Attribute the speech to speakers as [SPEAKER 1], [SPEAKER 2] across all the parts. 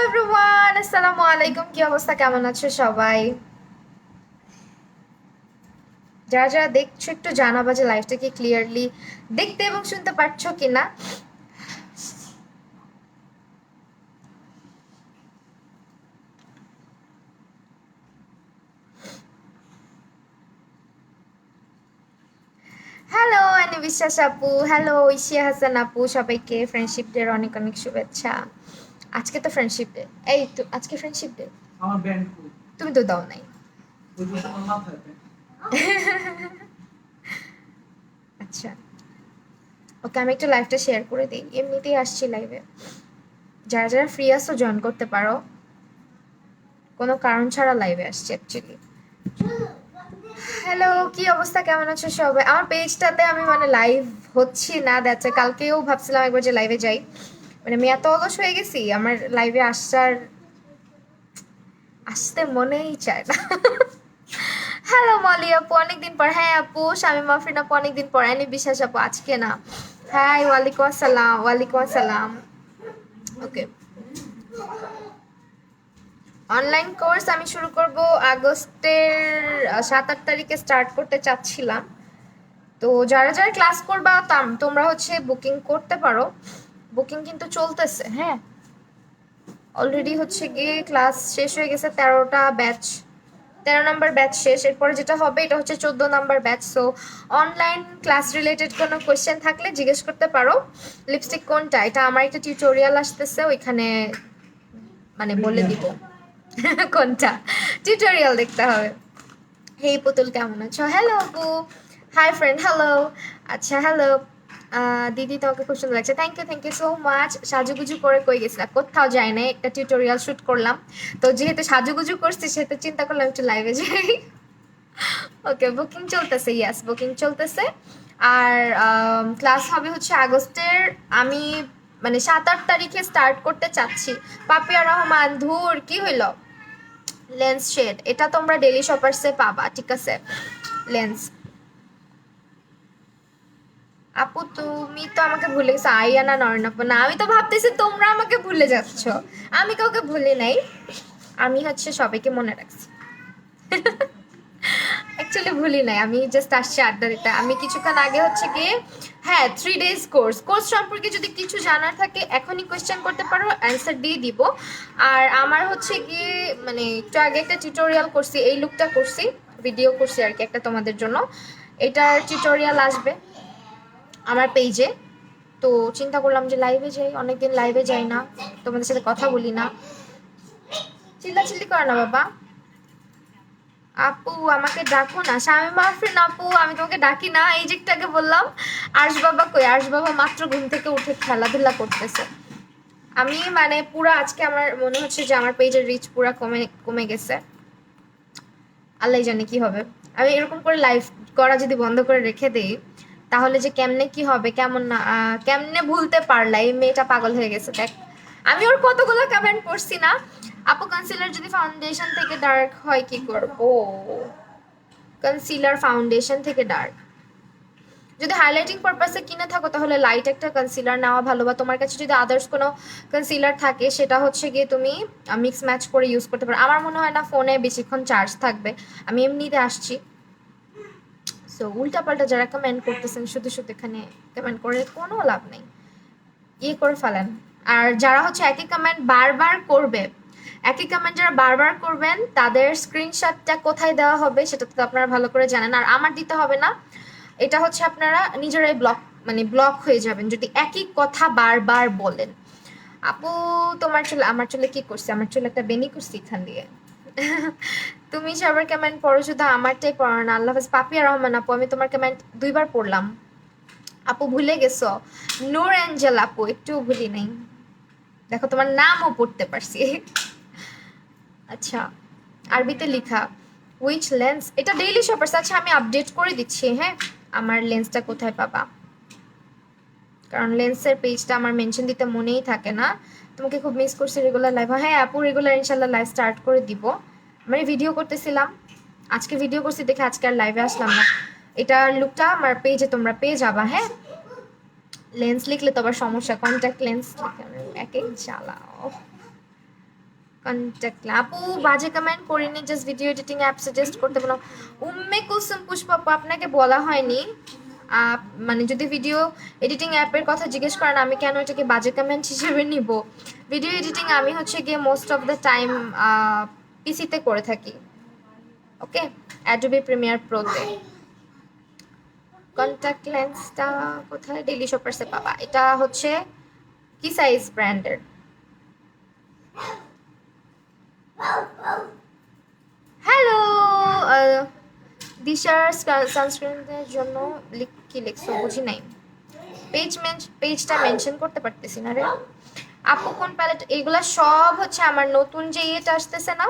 [SPEAKER 1] Everyone, আসসালামু আলাইকুম। কি অবস্থা, কেমন আছো সবাই? যারা যারা দেখছো একটু জানাবা যে লাইভটা কি ক্লিয়ারলি দেখতে এবং শুনতে পারছো কিনা। হ্যালো আনি বিশ্বাস আপু, হ্যালো ইশিয়া হাসান আপু, সবাইকে ফ্রেন্ডশিপ ডে অনেক অনেক শুভেচ্ছা। আজকে তো ফ্রেন্ডশিপ ডে, এই তো আজকে ফ্রেন্ডশিপ ডে।
[SPEAKER 2] আমার ব্যান্ড
[SPEAKER 1] তুমি তো দাও নাই।
[SPEAKER 2] ওই যে আমার মাথায় ব্যান্ড।
[SPEAKER 1] আচ্ছা, ওকে আমি একটু লাইভটা শেয়ার করে দিই, এমনিতেই আসছি লাইভে। যারা যারা ফ্রি আছো জয়েন করতে পারো, কোনো কারণ ছাড়া লাইভে আসছি অ্যাকচুয়ালি। হ্যালো, কি অবস্থা, কেমন আছো সবাই? আমার পেজটাতে আমি মানে লাইভ হচ্ছি না, যাচ্ছে কালকেও ভাবছিলাম একবার যে লাইভে যাই, মানে আমি এত অলস হয়ে গেছি, আমার লাইভে আসতে মনেই চায় না। হ্যালো মলি আপু, অনেকদিন পর। হ্যাঁ আপু, শামিমা আফরিন আপু অনেকদিন পর। অ্যানি বিশ্বাস আপু আজকে না। হ্যাঁ ওয়ালাইকুম আসসালাম, ওয়ালাইকুম আসসালাম। ওকে, অনলাইন কোর্স আমি শুরু করব আগস্টের 7-8 তারিখে স্টার্ট করতে চাচ্ছিলাম। তো যারা যারা ক্লাস করবা তোমরা হচ্ছে বুকিং করতে পারো। বুকিং কিন্তু চলতেছে, হ্যাঁ। অলরেডি হচ্ছে গিয়ে ক্লাস শেষ হয়ে গেছে, 13টা ব্যাচ, 13 নম্বর ব্যাচ শেষ। এরপরে যেটা হবে এটা হচ্ছে 14 নম্বর batch. So online class related কোনো কোয়েশ্চেন থাকলে জিজ্ঞেস করতে পারো। লিপস্টিক কোনটা, এটা আমার একটা টিউটোরিয়াল আসতেছে, ওইখানে মানে বলে দিব। কোনটা টিউটোরিয়াল দেখতে হবে। হেই পুতুল, কেমন আছো? হ্যালো আপু, হাই ফ্রেন্ড, হ্যালো। আচ্ছা হ্যালো। দিদি তোমাকে খুব সুন্দর লাগছে, থ্যাংক ইউ সো মাচ। সাজুগুজু করে কই গেছিলাম? কোথাও যাই নাই, একটা টিউটোরিয়াল শুট করলাম। তো যেহেতু সাজুগুজু করছি সেহেতু চিন্তা করলাম একটু লাইভে যাই। ওকে, বুকিং চলতেছে, ইয়াস বুকিং চলতেছে। আর ক্লাস হবে হচ্ছে আগস্টের, আমি মানে 7-8 তারিখে স্টার্ট করতে চাচ্ছি। পাপিয়া রহমান, ধুর কি হইল? লেন্স শেড এটা তোমরা ডেলি শপার্সে পাবা, ঠিক আছে? লেন্স। আপু তুমি তো আমাকে ভুলে গেছো, আইয়ানা নয়নাপু না, আমি তো ভাবতেছি তোমরা আমাকে ভুলে যাচ্ছ। আমি কাউকে ভুলি নাই, আমি হচ্ছে সবাইকে মনে রাখছি। অ্যাকচুয়ালি ভুলি নাই, আমি জাস্ট আসছি আড্ডা দিতে। আমি কিছুক্ষণ আগে হচ্ছে গিয়ে, হ্যাঁ 3 days কোর্স সম্পর্কে যদি কিছু জানার থাকে এখনই কোয়েশ্চেন করতে পারো, অ্যান্সার দিয়ে দিব। আর আমার হচ্ছে গিয়ে মানে একটু আগে একটা টিউটোরিয়াল করছি, এই লুকটা করছি, ভিডিও করছি আর কি একটা তোমাদের জন্য। এটার টিউটোরিয়াল আসবে আমার পেজে। তো চিন্তা করলাম যে লাইভে যাই, অনেকদিন লাইভে যাই না, তোমাদের সাথে কথা বলি না। চিল্লাচিল্লি করে না বাবা। আপু আমাকে ডাকো না, শামিমা আফরিন আপু, আমি তোমাকে ডাকি না, এই যে একটু আগে বললাম। আর্শ বাবা কই? আর্শ বাবা মাত্র ঘুম থেকে উঠে খেলাধুলা করতেছে। আমি মানে পুরো আজকে আমার মনে হচ্ছে যে আমার পেজের রিচ পুরো কমে কমে গেছে। আল্লাহ জানে কি হবে। আমি এরকম করে লাইভ করা যদি বন্ধ করে রেখে দিই তাহলে যে কেমনে কি হবে, কেমন না কেমনে ভুলতে পারলা এই মেয়েটা পাগল হয়ে গেছে দেখ। আমি ওর কতগুলো কমেন্ট পড়ছি না। আপু কনসিলার যদি ফাউন্ডেশন থেকে ডার্ক হয় কি করব? কনসিলার ফাউন্ডেশন থেকে ডার্ক যদি হাইলাইটিং পারপাসে কিনে থাকো তাহলে লাইট একটা কনসিলার নেওয়া ভালো, বা তোমার কাছে যদি আদার্স কোনো কনসিলার থাকে সেটা হচ্ছে গিয়ে তুমি মিক্স ম্যাচ করে ইউজ করতে পারো। আমার মনে হয় না ফোনে বেশিক্ষণ চার্জ থাকবে, আমি এমনিতে আসছি। সো উল্টাপাল্টা যারা কমেন্ট করতেছেন শুধু শুধু এখানে কমেন্ট করে কোনো লাভ নেই, ইয়ে করে ফেলেন। আর যারা হচ্ছে একই কমেন্ট বারবার করবে, একই কমেন্ট যারা বারবার করবেন তাদের স্ক্রিনশটটা কোথায় দেওয়া হবে সেটা তো আপনারা ভালো করে জানেন, আর আমার দিতে হবে না। এটা হচ্ছে আপনারা নিজেরাই ব্লক মানে ব্লক হয়ে যাবেন যদি একই কথা বারবার বলেন। আপু তোমার চুলে, আমার চুলে কি করছে? আমার চুলে একটা বেনি করছি এখান দিয়ে। তুমি সবার কমেন্ট পড়ো, শুধু আমারটাই পড়ো না। আল্লাহ হাফেজ পাপিয়া রহমান আপু, আমি তোমার কমেন্ট 2বার পড়লাম। আপু ভুলে গেছো? নূর অ্যাঞ্জেল আপু, একটু ভুলি নাই, দেখো তোমার নামও পড়তে পারছি। আচ্ছা, আরবিতে লেখা উইচ লেন্স, এটা ডেইলি শপার্স। আচ্ছা আমি আপডেট করে দিচ্ছি, হ্যাঁ আমার লেন্সটা কোথায় পাবা, কারণ লেন্সের পেজটা আমার মেনশন দিতে মনেই থাকে না। তোমাকে খুব মিস করছি রেগুলার লাইভ। হ্যাঁ আপু রেগুলার ইনশাল্লাহ লাইভ স্টার্ট করে দিব। আমি ভিডিও করতেছিলাম, আজকে ভিডিও করছি দেখে আজকে আর লাইভে আসলাম না। এটার লুকটা আমার পেজে তোমরা পেয়ে যাবা, হ্যাঁ। লেন্স লিখলে তো আবার সমস্যা, কন্ট্যাক্ট লেন্স এক এক জ্বালা। কন্ট্যাক্ট আপু বাজে কমেন্ট করিনি, just video editing app suggest করতে বলো। উম্মে কুলসুম পুষ্পা আপু, আপনাকে বলা হয়নি। মানে যদি ভিডিও এডিটিং অ্যাপের কথা জিজ্ঞেস করেন আমি কেন এটাকে বাজে কমেন্ট হিসেবে নিব। ভিডিও এডিটিং আমি হচ্ছে গিয়ে মোস্ট অফ দ্য টাইম পিসিতে করে থাকি। ওকে, অ্যাডোবি প্রিমিয়ার প্রোতে। কন্ট্যাক্ট লেন্সটা কোথায়? ডেইলি শপার্সে পাবা। এটা হচ্ছে কি সাইজ ব্র্যান্ডের? হ্যালো, দিশার সানস্ক্রিনের জন্য কি লিখছো বুঝি নাই। পেজটা মেনশন করতে পারতেছি না রে আপু। কোন প্যালেট? এগুলা সব হচ্ছে আমার নতুন যে ইয়েটা আসতেছে না,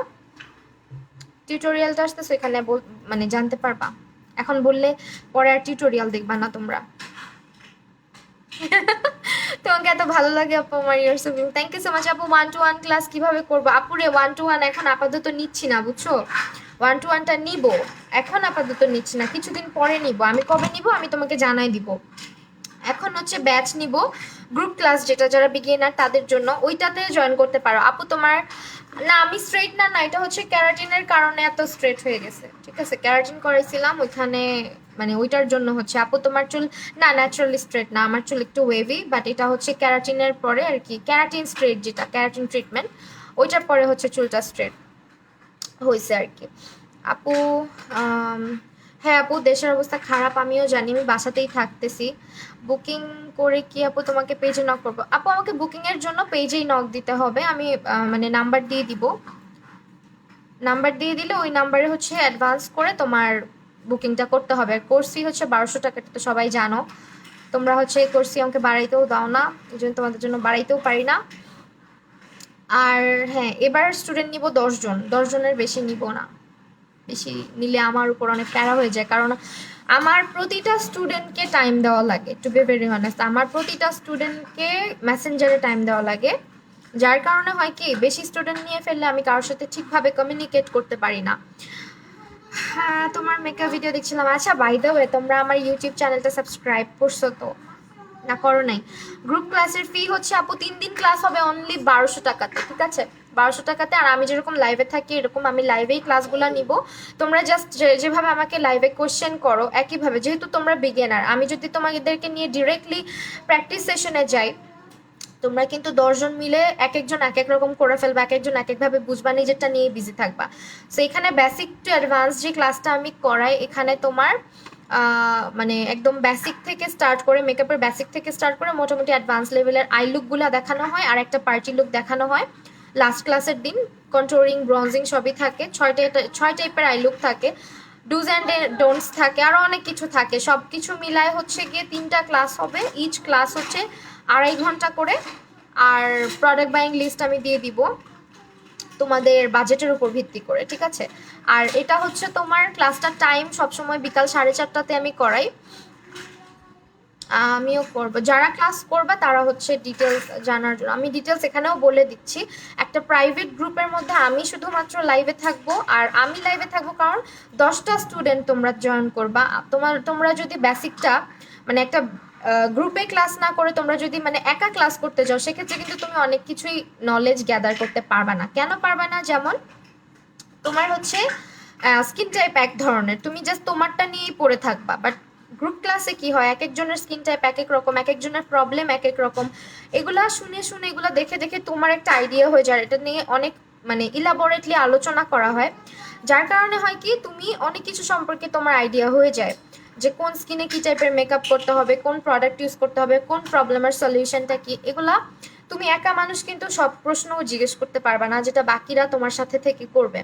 [SPEAKER 1] টিউটোরিয়ালটা আসতেছে, এখানে মানে জানতে পারবা। এখন বললে পরে আর টিউটোরিয়াল দেখবা না তোমরা। তোমাকে এত ভালো লাগে আপু আমার ইয়ার সুবিং, থ্যাংক ইউ সো মাচ আপু। 1-to-1 ক্লাস কিভাবে করবো আপুরে? 1-to-1 এখন আপাতত নিচ্ছি না বুঝছো, 1-to-1টা নিব, এখন আপাতত নিচ্ছি না, কিছুদিন পরে নিব। আমি কবে নিব আমি তোমাকে জানাই দিব। এখন হচ্ছে ব্যাচ নিব, গ্রুপ ক্লাস যেটা, যারা বিগিনার তাদের জন্য, ওইটাতে জয়েন করতে পারো আপু। তোমার না আমি স্ট্রেট না, এটা হচ্ছে ক্যারাটিনের কারণে এত স্ট্রেট হয়ে গেছে, ঠিক আছে? ক্যারাটিন করেছিলাম ওইখানে, মানে ওইটার জন্য হচ্ছে আপু। তোমার চুল না ন্যাচারালি স্ট্রেট না, আমার চুল একটু ওয়েভি, বাট এটা হচ্ছে ক্যারাটিনের পরে আর কি, ক্যারাটিন স্ট্রেট যেটা, ক্যারাটিন ট্রিটমেন্ট, ওইটার পরে হচ্ছে চুলটা স্ট্রেট হয়েছে আর কি আপু। হ্যাঁ আপু, দেশের অবস্থা খারাপ আমিও জানি, আমি বাসাতেই থাকতেছি। বুকিং করে কি আপু তোমাকে পেজে নক করবো? আপু আমাকে বুকিংয়ের জন্য পেজেই নক দিতে হবে, আমি মানে নাম্বার দিয়ে দিব, নাম্বার দিয়ে দিলে ওই নাম্বারে হচ্ছে অ্যাডভান্স করে তোমার বুকিংটা করতে হবে। আর কোর্স ফি হচ্ছে 1200 টাকা, তো সবাই জানো। তোমরা হচ্ছে কোর্স ফি আমাকে বাড়াইতেও দাও না, এই জন্য তোমাদের জন্য বাড়াইতেও পারি না। আর হ্যাঁ, এবার স্টুডেন্ট নিব 10 জন, 10 জনের বেশি নিব না, বেশি নিলে আমার উপর অনেক প্যারা হয়ে যায়, কারণ আমার প্রতিটা স্টুডেন্টকে টাইম দেওয়া লাগে। টু বি ভেরি অনেস্ট, আমার প্রতিটা স্টুডেন্টকে মেসেঞ্জারে টাইম দেওয়া লাগে, যার কারণে হয় কি, বেশি স্টুডেন্ট নিয়ে ফেললে আমি কারোর সাথে ঠিকভাবে কমিউনিকেট করতে পারি না। হ্যাঁ, তোমার মেকআপ ভিডিও দেখছিলাম। আচ্ছা বাই দ্য ওয়ে, তোমরা আমার ইউটিউব চ্যানেলটা সাবস্ক্রাইব করছো তো? না করো নাই? গ্রুপ ক্লাসের ফি হচ্ছে আপু 3 দিন ক্লাস হবে অনলি 1200 টাকাতে, ঠিক আছে? 1200 টাকাতে। আর আমি যেরকম লাইভে থাকি এরকম আমি লাইভেই ক্লাসগুলো নিব। তোমরা জাস্ট যেভাবে আমাকে লাইভে কোশ্চেন করো একইভাবে, যেহেতু তোমরা বিগিনার, আমি যদি তোমাদেরকে নিয়ে ডিরেক্টলি প্র্যাকটিস সেশনে যাই, তোমরা কিন্তু 10 জন মিলে এক একজন এক এক রকম করে ফেলবা, এক একজন এক একভাবে বুঝবা, নিজেরটা নিয়ে বিজি থাকবা। সো এখানে বেসিক টু অ্যাডভান্স যে ক্লাসটা আমি করাই, এখানে তোমার মানে একদম বেসিক থেকে স্টার্ট করে, মেকআপের বেসিক থেকে স্টার্ট করে মোটামুটি অ্যাডভান্স লেভেলের আই লুকগুলো দেখানো হয়, আর একটা পার্টি লুক দেখানো হয় লাস্ট ক্লাসের দিন। কন্ট্রোলিং, ব্রঞ্জিং সবই থাকে, 6 টাইপের আই লুক থাকে, ডুজ অ্যান্ড ডোন্টস থাকে, আরও অনেক কিছু থাকে। সব কিছু মিলায় হচ্ছে গিয়ে 3টা ক্লাস হবে, ইচ ক্লাস হচ্ছে 2.5 ঘন্টা করে। আর প্রোডাক্ট বাইং লিস্ট আমি দিয়ে দিব তোমাদের বাজেটের উপর ভিত্তি করে, ঠিক আছে? আর এটা হচ্ছে তোমার ক্লাসটার টাইম সবসময় বিকাল 4:30টাতে আমি করাই, আমিও করবো। যারা ক্লাস করবে তারা হচ্ছে ডিটেলস জানার জন্য আমি ডিটেলস এখানেও বলে দিচ্ছি। একটা প্রাইভেট গ্রুপের মধ্যে আমি শুধুমাত্র লাইভে থাকবো, আর আমি লাইভে থাকবো কারণ 10টা স্টুডেন্ট তোমরা জয়েন করবা। তোমরা যদি বেসিকটা মানে একটা গ্রুপে ক্লাস না করে তোমরা যদি মানে একা ক্লাস করতে যাও, সেক্ষেত্রে কিন্তু তুমি অনেক কিছুই নলেজ গ্যাদার করতে পারবা না। কেন পারবা না? যেমন তোমার হচ্ছে স্কিন টাইপ এক ধরনের, তুমি জাস্ট তোমারটা নিয়েই পড়ে থাকবা, বাট গ্রুপ ক্লাসে কি হয়, এক একজনের স্কিন টাইপ এক এক রকম, এক একজনের প্রবলেম এক এক রকম, এগুলা শুনে শুনে এগুলো দেখে দেখে তোমার একটা আইডিয়া হয়ে যায়, এটা নিয়ে অনেক মানে ইলাবোরেটলি আলোচনা করা হয়, যার কারণে হয় কি তুমি অনেক কিছু সম্পর্কে তোমার আইডিয়া হয়ে যায়, যে কোন স্কিনে কি টাইপের মেকআপ করতে হবে, কোন প্রোডাক্ট ইউজ করতে হবে, কোন প্রবলেমের সলিউশনটা কি। এগুলা তুমি একা মানুষ কিন্তু সব প্রশ্নও জিজ্ঞেস করতে পারবা না, যেটা বাকিরা তোমার সাথে থেকে করবে।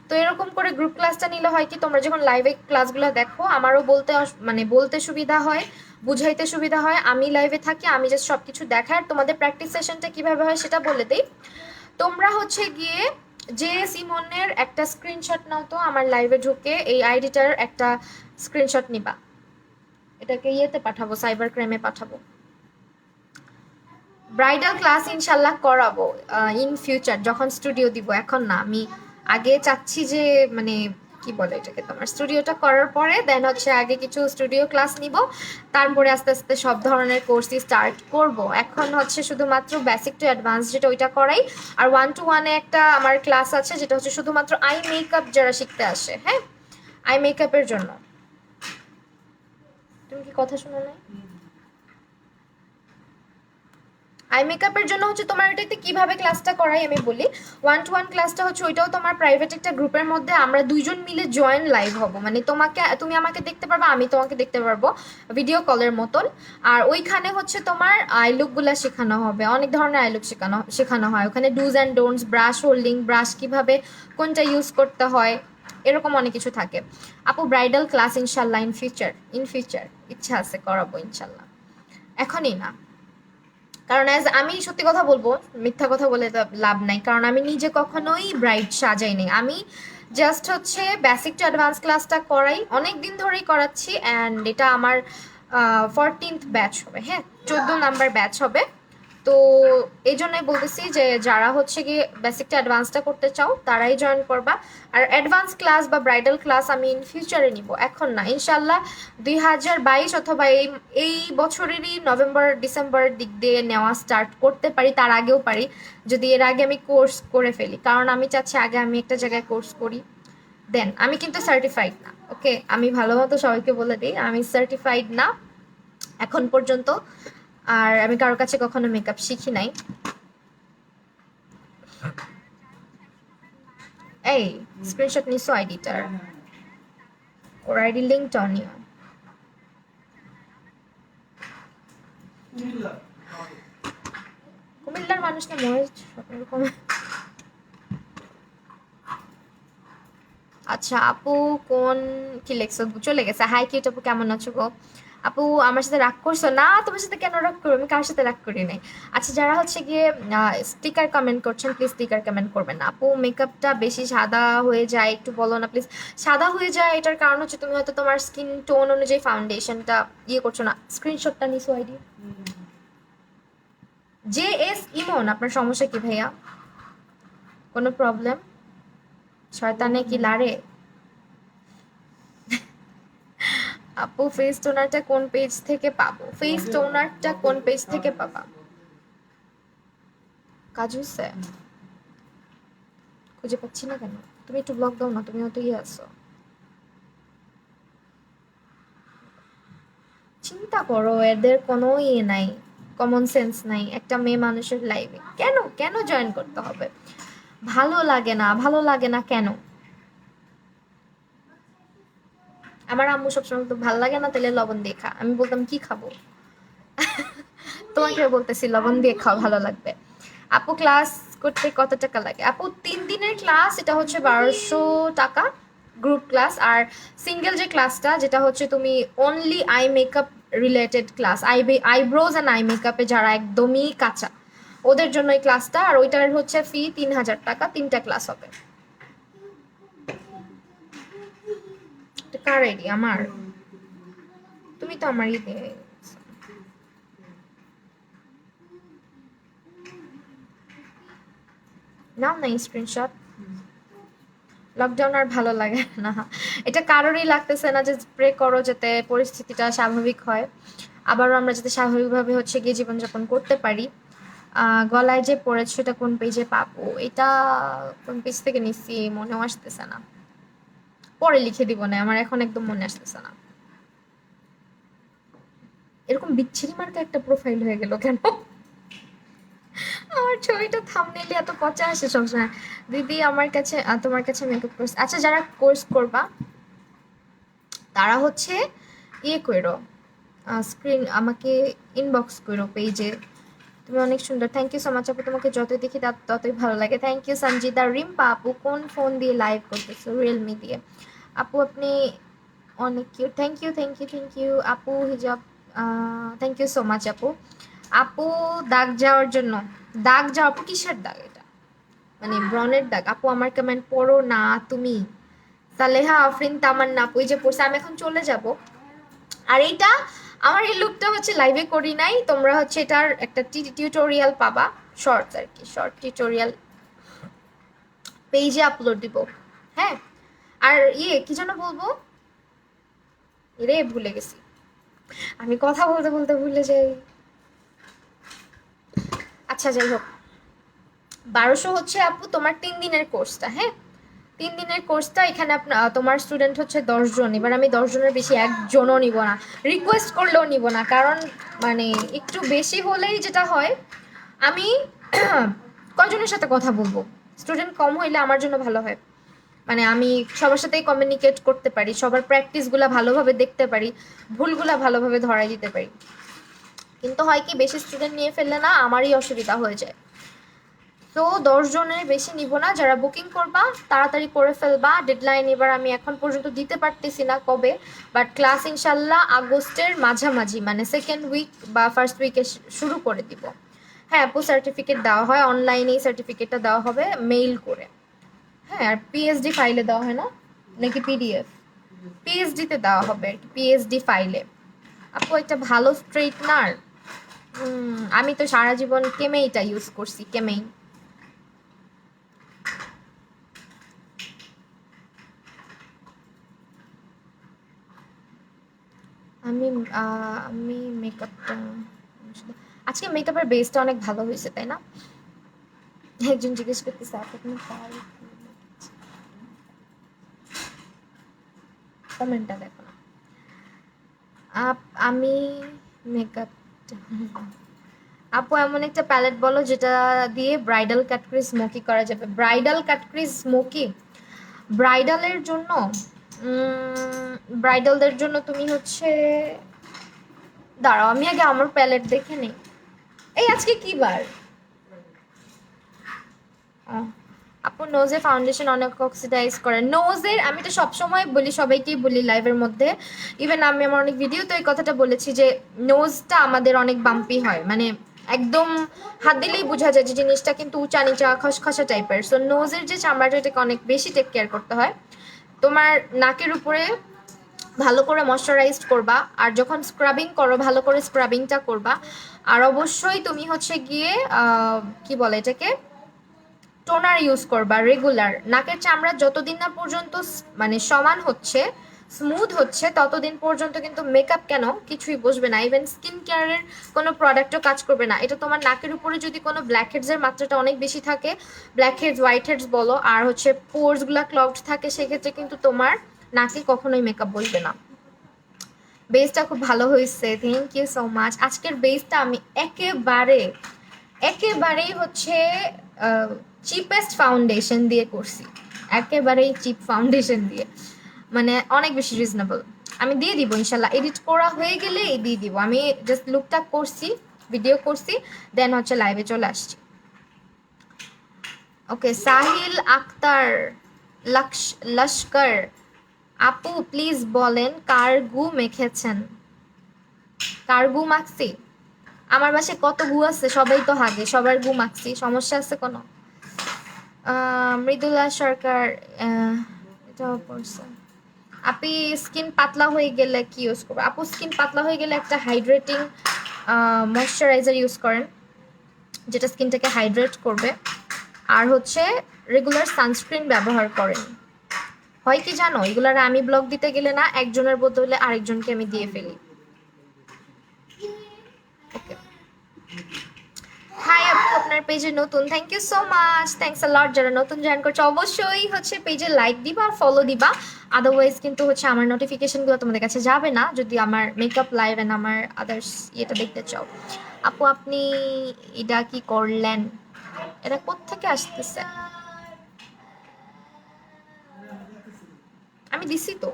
[SPEAKER 1] তো এরকম করে গ্রুপ ক্লাসটা নিলে হয় কি, তোমরা যখন লাইভে ক্লাসগুলো দেখো আমারও মানে বলতে সুবিধা হয়, বুঝাইতে সুবিধা হয়। আমি লাইভে থাকি, আমি জাস্ট সব কিছু দেখাই, আর তোমাদের প্র্যাকটিস সেশনটা কিভাবে হয় সেটা বলে দিই। তোমরা হচ্ছে গিয়ে যে সিমনের একটা স্ক্রিনশট নাও তো, আমার লাইভে ঢুকে এই আইডিটার একটা স্ক্রিনশট নিবা, এটাকে ইয়েতে পাঠাবো, সাইবার ক্রাইমে পাঠাবো। ব্রাইডাল ক্লাস ইনশাল্লাহ করাবো ইন ফিউচার, যখন স্টুডিও দিব, এখন না। আমি আগে চাচ্ছি যে মানে কি বলে এটাকে, তোমার স্টুডিওটা করার পরে দেন হচ্ছে আগে কিছু স্টুডিও ক্লাস নিব, তারপরে আস্তে আস্তে সব ধরনের কোর্সই স্টার্ট করব। এখন হচ্ছে শুধুমাত্র বেসিক টু অ্যাডভান্স যেটা ওইটা করাই, আর 1-to-1 একটা আমার ক্লাস আছে যেটা হচ্ছে শুধুমাত্র আই মেকআপ যারা শিখতে আসে, হ্যাঁ, আই মেকআপের জন্য। তুমি কি কথা শোনো নাই? আই মেকআপের জন্য হচ্ছে তোমার এটাতে কিভাবে ক্লাসটা করাই আমি বলি। 1-to-1 ক্লাসটা হচ্ছে ওইটাও তোমার প্রাইভেট একটা গ্রুপের মধ্যে আমরা দুইজন মিলে জয়েন লাইভ হব, মানে তুমি আমাকে দেখতে পারবা, আমি তোমাকে দেখতে পারবো, ভিডিও কলের মতন। আর ওইখানে হচ্ছে তোমার আই লুকগুলা শেখানো হবে, অনেক ধরনের আই লুক শেখানো হয় ওখানে, dos and don'ts, brush holding, brush কিভাবে কোনটা ইউজ করতে হয়, এরকম অনেক কিছু থাকে। আপু ব্রাইডাল ক্লাস ইনশাল্লাহ ইন ফিউচার ইচ্ছা আছে, করাবো ইনশাল্লাহ, এখনই না। কারণ আমি সত্যি কথা বলবো, মিথ্যা কথা বলে তো লাভ নাই, কারণ আমি নিজে কখনোই ব্রাইড সাজাইনি। আমি জাস্ট হচ্ছে বেসিক টু অ্যাডভান্স ক্লাসটা করাই, অনেক দিন ধরেই করাচ্ছি, অ্যান্ড এটা আমার 14th ব্যাচ হবে, হ্যাঁ 14 নাম্বার ব্যাচ হবে। তো এই জন্যই বলতেছি যে যারা হচ্ছে গিয়ে বেসিকটা অ্যাডভান্সটা করতে চাও তারাই জয়েন করবা। আর অ্যাডভান্স ক্লাস বা ব্রাইডাল ক্লাস আমি ইন ফিউচারে নিব, এখন না, ইনশাল্লাহ 2022 অথবা এই বছরেরই নভেম্বর ডিসেম্বরের দিক দিয়ে নেওয়া স্টার্ট করতে পারি, তার আগেও পারি যদি এর আগে আমি কোর্স করে ফেলি, কারণ আমি চাচ্ছি আগে আমি একটা জায়গায় কোর্স করি দেন। আমি কিন্তু সার্টিফাইড না, ওকে, আমি ভালো মতো সবাইকে বলে দিই আমি সার্টিফাইড না এখন পর্যন্ত, আর আমি কারোর কাছে কখনো মেকআপ শিখি নাই। এই স্ক্রিনশট নিছো আইডিটার, ওর আইডি লিঙ্কটা নিও। কুমিল্লার মানুষ না মরে এরকম। আচ্ছা আপু কোন কি লেখছো, চলে গেছে। হাই কিউট আপু, কেমন আছো গো? আপু আমার সাথে রাগ করছো না? তোমার সাথে কেন রাগ করবো, আমি কার সাথে রাগ করি নাই। আচ্ছা যারা হচ্ছে গিয়ে স্টিকার কমেন্ট করছেন প্লিজ স্টিকার কমেন্ট করবেন না। আপু মেকআপটা বেশি সাদা হয়ে যায়, একটু বলো না প্লিজ। সাদা হয়ে যায় এটার কারণ হচ্ছে তুমি হয়তো তোমার স্কিন টোন অনুযায়ী ফাউন্ডেশনটা ইয়ে করছো না। স্ক্রিনশটটা নিছো আইডি JS ইমন, আপনার সমস্যা কি ভাইয়া? কোনো প্রবলেম? শয়তানে কি লারে? আপু ফেস টোনারটা কোন পেজ থেকে পাবো? ফেস টোনারটা কোন পেজ থেকে পাবা? কাজ হচ্ছে? খুঁজে পাচ্ছি না কেন? তুমি একটু ব্লগ দাও না, তুমি হয়তো ইয়ে আছো। চিন্তা করো, এদের কোনো ইয়ে নাই, কমন সেন্স নাই। একটা মেয়ে মানুষের লাইফে কেন কেন জয়েন করতে হবে? ভালো লাগে না, ভালো লাগে না কেন? আমার আম্মু সবসময় তো ভালো লাগে না তাহলে লবণ দিয়ে খা, আমি বলতাম কি খাবো? তোমাকে বলতেছি লবণ দিয়ে খাও ভালো লাগবে। আপু ক্লাস করতে কত টাকা লাগে? আপু 3 দিনের ক্লাস, এটা হচ্ছে 1200 টাকা গ্রুপ ক্লাস। আর সিঙ্গেল যে ক্লাসটা যেটা হচ্ছে তুমি only eye makeup related class, eyebrows and eye মেকআপে যারা একদমই কাঁচা ওদের জন্য এই ক্লাসটা, আর ওইটার হচ্ছে ফি 3000 টাকা, 3টা ক্লাস হবে। কার আইডি? আমার? তুমি তো আমার নাও না স্ক্রিনশট। লকডাউন আর ভালো লাগে না, এটা কারোরই লাগতেছে না যে স্প্রে করো যাতে পরিস্থিতিটা স্বাভাবিক হয়, আবারও আমরা যাতে স্বাভাবিকভাবে হচ্ছে গিয়ে জীবনযাপন করতে পারি। গলায় যে পড়েছে এটা কোন পেজে পাবো? এটা কোন পেজ থেকে নিচ্ছি মনেও আসতেছে না, পরে লিখে দিব না, আমার এখন একদম মনে আসতেছে না। এরকম বিচ্ছিরি মার্কা একটা প্রোফাইল হয়ে গেল কেন? আমার ছবিটা থাম্বনেইলে এত পচা আসে সবসময়। দিদি আমার কাছে তোমার কাছে মেকআপ কোর্স, আচ্ছা যারা কোর্স করবা তারা হচ্ছে ইয়ে করো, স্ক্রিন আমাকে ইনবক্স করো পেজে। তুমি অনেক সুন্দর, থ্যাংক ইউ সো মাচ আপু, তোমাকে যতই দেখি ততই ভালো লাগে। Thank you Sanjita. রিম্পা আপু কোন ফোন দিয়ে লাইভ করতেছো? রিয়েলমি দিয়ে। আপু আপনি অনেক কিউট, থ্যাংক ইউ আপু। হিজাব, থ্যাংক ইউ সো মাচ আপু। আপু দাগ যাওয়ার জন্য, দাগ যাওয়া আপু কিসের দাগ এটা? মানে ব্রনের দাগ? আপু আমার কমেন্ট পড়ো না তুমি। সালেহা আফরিন তামান্না আপু এই যে পড়ছে, আমি এখন চলে যাব। আর এইটা আমার এই লুকটা হচ্ছে লাইভে করি নাই, তোমরা হচ্ছে এটার একটা টিউটোরিয়াল পাবা, শর্টস আর কি, শর্ট টিউটোরিয়াল পেজে আপলোড দিব, হ্যাঁ। আর কি যেন বলবো, রে ভুলে গেছি, আমি কথা বলতে বলতে ভুলে যাই। আচ্ছা যাই হোক, 1200 হচ্ছে আপু তোমার 3 দিনের কোর্সটা। হ্যাঁ, 3 দিনের কোর্সটা। এখানে তোমার স্টুডেন্ট হচ্ছে 10 জন। এবার আমি 10 জনের বেশি একজনও নিব না, রিকোয়েস্ট করলেও নিব না, কারণ মানে একটু বেশি হলেই যেটা হয়, আমি কয়জনের সাথে কথা বলবো, স্টুডেন্ট কম হইলে আমার জন্য ভালো হয়। মানে আমি সবার সাথেই কমিউনিকেট করতে পারি, সবার প্র্যাকটিসগুলো ভালোভাবে দেখতে পারি, ভুলগুলা ভালোভাবে ধরাই দিতে পারি। কিন্তু হয় কি, বেশি স্টুডেন্ট নিয়ে ফেললে না আমারই অসুবিধা হয়ে যায়। তো 10 জনের বেশি নিব না। যারা বুকিং করবা তাড়াতাড়ি করে ফেলবা, ডেডলাইন এবার আমি এখন পর্যন্ত দিতে পারতেছি না কবে, বাট ক্লাস ইনশাল্লাহ আগস্টের মাঝামাঝি, মানে সেকেন্ড উইক বা ফার্স্ট উইকে শুরু করে দিব। হ্যাঁ আপু, সার্টিফিকেট দেওয়া হয় অনলাইনেই, সার্টিফিকেটটা দেওয়া হবে মেইল করে। হ্যাঁ, আর পিএইচডি ফাইলে দেওয়া হয় না নাকি পিডিএফ? পিএইচডিতে দেওয়া হবে আর কি, পিএইচডি ফাইলে। আপু একটা ভালো স্ট্রেটনার, আমি তো সারা জীবন কেমেইটা ইউজ করছি, কেমেই। আমি আমি মেকআপটা, আজকে মেকআপের বেসটা অনেক ভালো হয়েছে তাই না? একজন জিজ্ঞেস করতেছে আপু তুমি কমেন্টটা দেখো না। আমি মেকআপ, আপু এমন একটা প্যালেট বলো যেটা দিয়ে ব্রাইডাল কাটক্রি স্মোকি করা যাবে। ব্রাইডাল কাটক্রি স্মোকি ব্রাইডালের জন্য, ব্রাইডালদের জন্য তুমি হচ্ছে, দাঁড়াও আমি আগে আমার প্যালেট দেখে নিই। এই আজকে কি বার? আপু নোজে ফাউন্ডেশন অনেক অক্সিডাইজ করে। নোজের আমি তো সবসময় বলি, সবাইকেই বলি লাইভের মধ্যে, ইভেন আমি আমার অনেক ভিডিওতে এই কথাটা বলেছি যে নোজটা আমাদের অনেক বাম্পি হয়, মানে একদম হাত দিলেই বোঝা যায় যে জিনিসটা কিন্তু উঁচা নিচা খসখসা টাইপের। সো নোজের যে চামড়াটা, এটাকে অনেক বেশি টেক কেয়ার করতে হয়। তোমার নাকের উপরে ভালো করে ময়শ্চারাইজড করবা, আর যখন স্ক্রাবিং করো ভালো করে স্ক্রাবিংটা করবা। আর অবশ্যই তুমি হচ্ছে গিয়ে কি বলে এটাকে, টোনার ইউজ করবা রেগুলার। নাকের চামড়া যতদিন না পর্যন্ত মানে সমান হচ্ছে, স্মুথ হচ্ছে, ততদিন পর্যন্ত কিন্তু মেকআপ কেন কিছুই বসবে না, ইভেন স্কিন কেয়ারের কোনো প্রোডাক্টও কাজ করবে না। এটা তোমার নাকের উপরে যদি কোনো ব্ল্যাক হেডসের মাত্রাটা অনেক বেশি থাকে, ব্ল্যাক হেডস হোয়াইট হেডস বলো, আর হচ্ছে পোর্সগুলো ক্লগড থাকে, সেক্ষেত্রে কিন্তু তোমার নাকে কখনোই মেকআপ বসবে না। বেসটা খুব ভালো হয়েছে, থ্যাংক ইউ সো মাচ। আজকের বেসটা আমি একেবারেই হচ্ছে চিপেস্ট ফাউন্ডেশন দিয়ে করছি, একেবারেই চিপ ফাউন্ডেশন দিয়ে, মানে অনেক বেশি রিজনেবল। আমি দিয়ে দিব ইনশাল্লাহ, এডিট করা হয়ে গেলে দিয়ে দিব। আমি জাস্ট লুকটা করছি, ভিডিও করছি, দেন হচ্ছে লাইভে চলে আসছি। ওকে, সাহিল আক্তার লস্কর আপু প্লিজ বলেন কার গু মেখেছেন? কার গু মাখছি? আমার বাসায় কত গু আছে, সবাই তো হাগে, সবার গু মাখছি, সমস্যা আছে কোনো? মৃদুলা সরকার, এটাও পড়ছে। আপনি স্কিন পাতলা হয়ে গেলে কি ইউজ করবো? আপু স্কিন পাতলা হয়ে গেলে একটা হাইড্রেটিং ময়শ্চারাইজার ইউজ করেন, যেটা স্কিনটাকে হাইড্রেট করবে। আর হচ্ছে রেগুলার সানস্ক্রিন ব্যবহার করেন। হয় কি জানো, এগুলার আমি ব্লগ দিতে গেলে না, একজনের বদলে আরেকজনকে আমি দিয়ে ফেলি। ওকে, হাই আপু, আপনার পেজে নতুন, thank you so much, thanks a lot. যারা নতুন জয়েন করছে অবশ্যই হচ্ছে পেজে লাইক দিবা আর ফলো দিবা, আদারওয়াইজ কিন্তু হচ্ছে আমার নোটিফিকেশনগুলো তোমাদের কাছে যাবে না যদি আমার মেকআপ লাইভ এন্ড আমার আদার্স ইয়েটা দেখতে চাও। আপু আপনি এটা কি করলেন? এটা কোত্থেকে আসতেছে? আমি দিছি তো,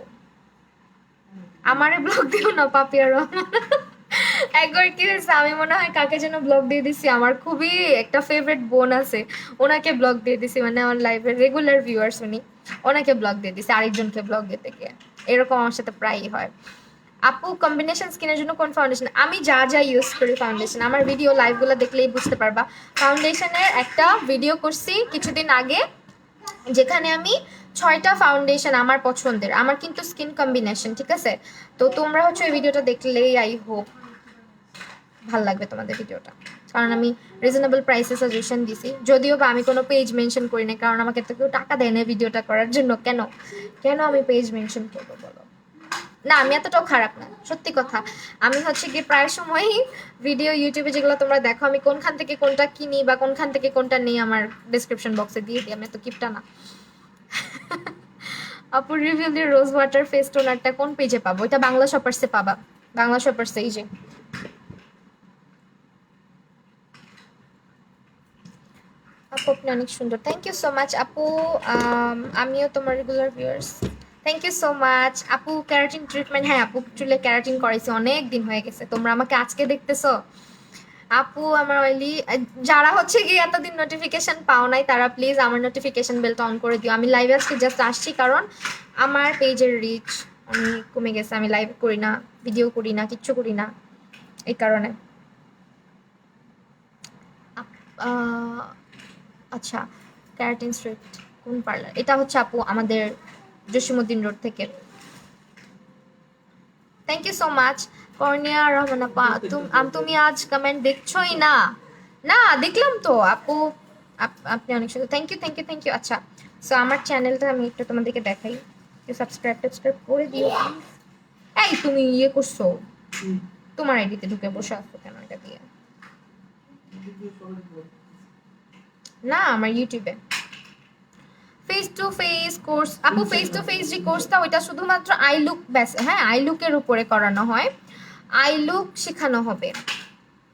[SPEAKER 1] আমারে ব্লগ দিও না পাপিয়া রহমান। একবার কি হয়েছে, আমি মনে হয় কাকে যেন ব্লগ দিয়ে দিছি, আমার খুবই একটা ফেভারিট বোন আছে, ওনাকে ব্লগ দিয়ে দিছি, মানে আমার লাইভের রেগুলার ভিউয়ার্স উনি, ওনাকে ব্লগ দিয়ে দিছি আরেকজনকে ব্লগ দিতে গিয়ে। এরকম আমার সাথে প্রায়ই হয়। আপু কম্বিনেশন স্কিনের জন্য কোন ফাউন্ডেশন? আমি যা যা ইউজ করি ফাউন্ডেশন, আমার ভিডিও লাইভগুলো দেখলেই বুঝতে পারবা। ফাউন্ডেশনের একটা ভিডিও করছি কিছুদিন আগে, যেখানে আমি 6টা ফাউন্ডেশন আমার পছন্দের, আমার কিন্তু স্কিন কম্বিনেশন, ঠিক আছে? তো তোমরা হচ্ছে ওই ভিডিওটা দেখলেই আই হোপ ভাল লাগবে তোমাদের ভিডিওটা। কারণ আমি রিজনেবল প্রাইসে সাজেশন দিছি, যদিও বা আমি কোনো পেজ মেনশন করি না, কারণ আমাকে তো কেউ টাকা দেয় না ভিডিওটা করার জন্য। কেন কেন আমি পেজ মেনশন করবো বলো? না, আমি এতটাও খারাপ না, সত্যি কথা। আমি হচ্ছে গিয়ে প্রায় সময়ই ভিডিও ইউটিউবে যেগুলো তোমরা দেখো, আমি কোনখান থেকে কোনটা কিনি বা কোনখান থেকে কোনটা নিই আমার ডিসক্রিপশন বক্সে দিয়ে দিই, আমি এত কিপটা না। আপুর রিভিউ দিয়ে রোজ ওয়াটার ফেস টোনারটা কোন পেজে পাবো? এটা বাংলা শপার্সে পাবা, বাংলা শপার্সে। এই যে আপু আপনি অনেক সুন্দর, থ্যাংক ইউ সো মাচ আপু। আমিও তোমার regular viewers, thank you so much আপু। ক্যারাটিন ট্রিটমেন্ট, হ্যাঁ আপু চুলে ক্যারাটিন করাইছি, অনেক দিন হয়ে গেছে, তোমরা আমাকে আজকে দেখতেছো। আপু আমার অয়েলি, যারা হচ্ছে গিয়ে এতদিন নোটিফিকেশন পাও নাই তারা প্লিজ আমার নোটিফিকেশন বেলটা অন করে দিও। আমি লাইভে আজকে জাস্ট আসছি কারণ আমার পেজের রিচ অনেক কমে গেছে, আমি লাইভ করি না, ভিডিও করি না, কিচ্ছু করি না, এই কারণে। আচ্ছা, ক্যারাটিন স্ট্রিট কোন পার্লার? এটা হচ্ছে আপু আমাদের জসিমউদ্দিন রোড থেকে। Thank you so much Kornia Rahman আপা। তুমি আজ কমেন্ট দেখছোই না? না দেখলাম তো আপু, আপনি অনেক সুন্দর, thank you thank you thank you. আচ্ছা, সো আমার চ্যানেলটা আমি একটু তোমাদেরকে দেখাই, সাবস্ক্রাইব করে দিও। এই তুমি ইয়ে করছো, তোমার আইডিতে ঢুকে বসে আসছো কেন এটা দিয়ে? না, আমার ইউটিউবে ফেস টু ফেস কোর্স। আপু ফেস টু ফেস যে কোর্সটা ওইটা শুধুমাত্র আই লুক ব্যাস, হ্যাঁ আই লুকের উপরে করানো হয়, আই লুক শেখানো হবে,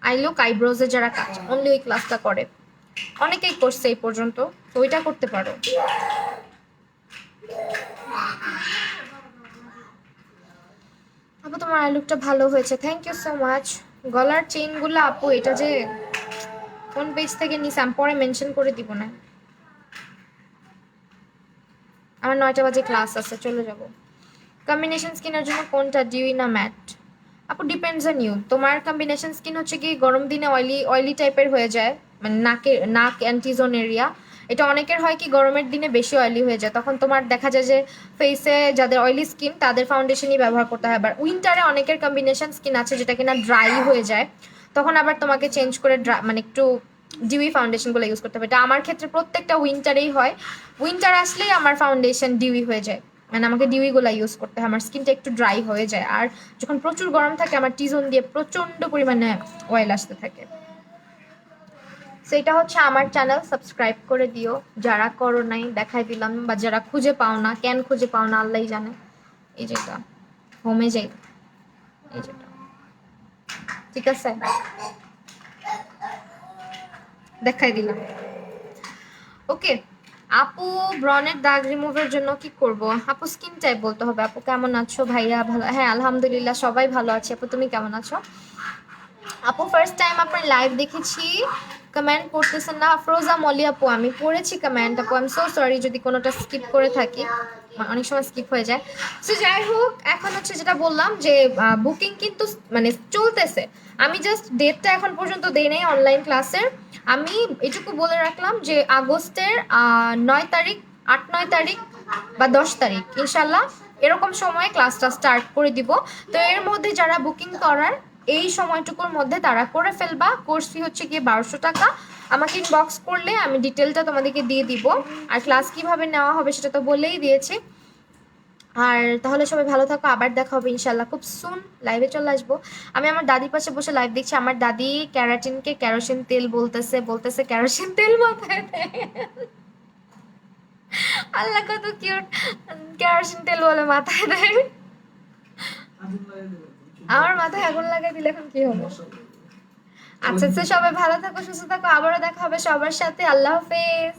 [SPEAKER 1] আই লুক আইব্রোজে যারা কাজ অনলি ওই ক্লাসটা করে, অনেকেই করছে এই পর্যন্ত, তো ওইটা করতে পারো। আপু তোমার আই লুকটা ভালো হয়েছে, থ্যাংক ইউ সো মাচ। গলার চেইনগুলো আপু এটা যে কোন পেজ থেকে নিছে আমি পরে মেনশন করে দিব না, আমার 9টা বাজে ক্লাস আছে, চলে যাব। কম্বিনেশন স্কিনের জন্য কোনটা, ডিউই না ম্যাট? আপু ডিপেন্ডস অন ইউ, তোমার কম্বিনেশন স্কিন হচ্ছে কি গরম দিনে অয়েলি অয়েলি টাইপের হয়ে যায়, মানে নাক অ্যান্টিজোন এরিয়া, এটা অনেকের হয় কি গরমের দিনে বেশি অয়েলি হয়ে যায়, তখন তোমার দেখা যায় যে ফেসে যাদের অয়েলি স্কিন তাদের ফাউন্ডেশনই ব্যবহার করতে হয়। আবার উইন্টারে অনেকের কম্বিনেশন স্কিন আছে যেটা কিনা ড্রাই হয়ে যায়, তখন আবার তোমাকে চেঞ্জ করে মানে একটু ডিউই ফাউন্ডেশনগুলো ইউজ করতে হবে। এটা আমার ক্ষেত্রে প্রত্যেকটা উইন্টারেই হয়, উইন্টার আসলেই আমার ফাউন্ডেশন ডিউই হয়ে যায়, মানে আমাকে ডিউইগুলো ইউজ করতে হয়, আমার স্কিনটা একটু ড্রাই হয়ে যায়। আর যখন প্রচুর গরম থাকে আমার টিজোন দিয়ে প্রচণ্ড পরিমাণে অয়েল আসতে থাকে। সেটা হচ্ছে আমার চ্যানেল, সাবস্ক্রাইব করে দিও যারা করো নাই, দেখাই দিলাম, বা যারা খুঁজে পাও না, কেন খুঁজে পাও না আল্লাহই জানে। এই যেটা হোমে যাই, এই যেটা, ঠিক আছে দেখাই দিলাম। ওকে আপু, ব্রনের দাগ রিমুভের জন্য কি করব? আপু স্কিন টাইপ বলতে হবে। আপু কেমন আছো? ভাইয়া ভালো, হ্যাঁ আলহামদুলিল্লাহ সবাই ভালো আছে। আপু তুমি কেমন আছো? আপু ফার্স্ট টাইম আপনার লাইভ দেখেছি, কমেন্ট পড়তেছেন না। আফরোজা মলি আপু আমি পড়েছি কমেন্ট, আপু আই এম সো সরি যদি কোনোটা স্কিপ করে থাকি, অনেক সময় স্কিপ হয়ে যায়। সো যাই হোক, এখন হচ্ছে যেটা বললাম যে বুকিং কিন্তু মানে চলতেছে, আমি জাস্ট ডেটটা এখন পর্যন্ত দেই নাই অনলাইন ক্লাসের। আমি এটুকু বলে রাখলাম যে আগস্টের 9 তারিখ, 8-9 তারিখ বা 10 তারিখ ইনশাল্লাহ এরকম সময় ক্লাসটা স্টার্ট করে দিব। তো এর মধ্যে যারা বুকিং করার এই সময়টুকুর মধ্যে তারা করে ফেলবা। কোর্স ফি হচ্ছে গিয়ে 1200 টাকা, আমাকে ইনবক্স করলে আমি ডিটেলটা তোমাদেরকে দিয়ে দিব। আর ক্লাস কিভাবে নেওয়া হবে সেটা তো বলেই দিয়েছি। আর তাহলে সবাই ভালো থাকো, আবার দেখা হবে ইনশাল্লাহ খুব সুন, লাইভে চলে আসবো। আমি আমার দাদির পাশে বসে লাইভ দেখছি, আমার দাদি ক্যারাটিনকে কেরোসিন তেল বলতেছে কেরোসিন তেল মাথায় দেয়। আল্লাহ কত কিউট, কেরোসিন তেল বলে মাথায় দেয়। আমার মাথায় আগুন লাগাই দিলে এখন কি হবে? আচ্ছা আচ্ছা, সবাই ভালো থাকো, সুস্থ থাকো, আবারও দেখা হবে সবার সাথে, আল্লাহ হাফেজ।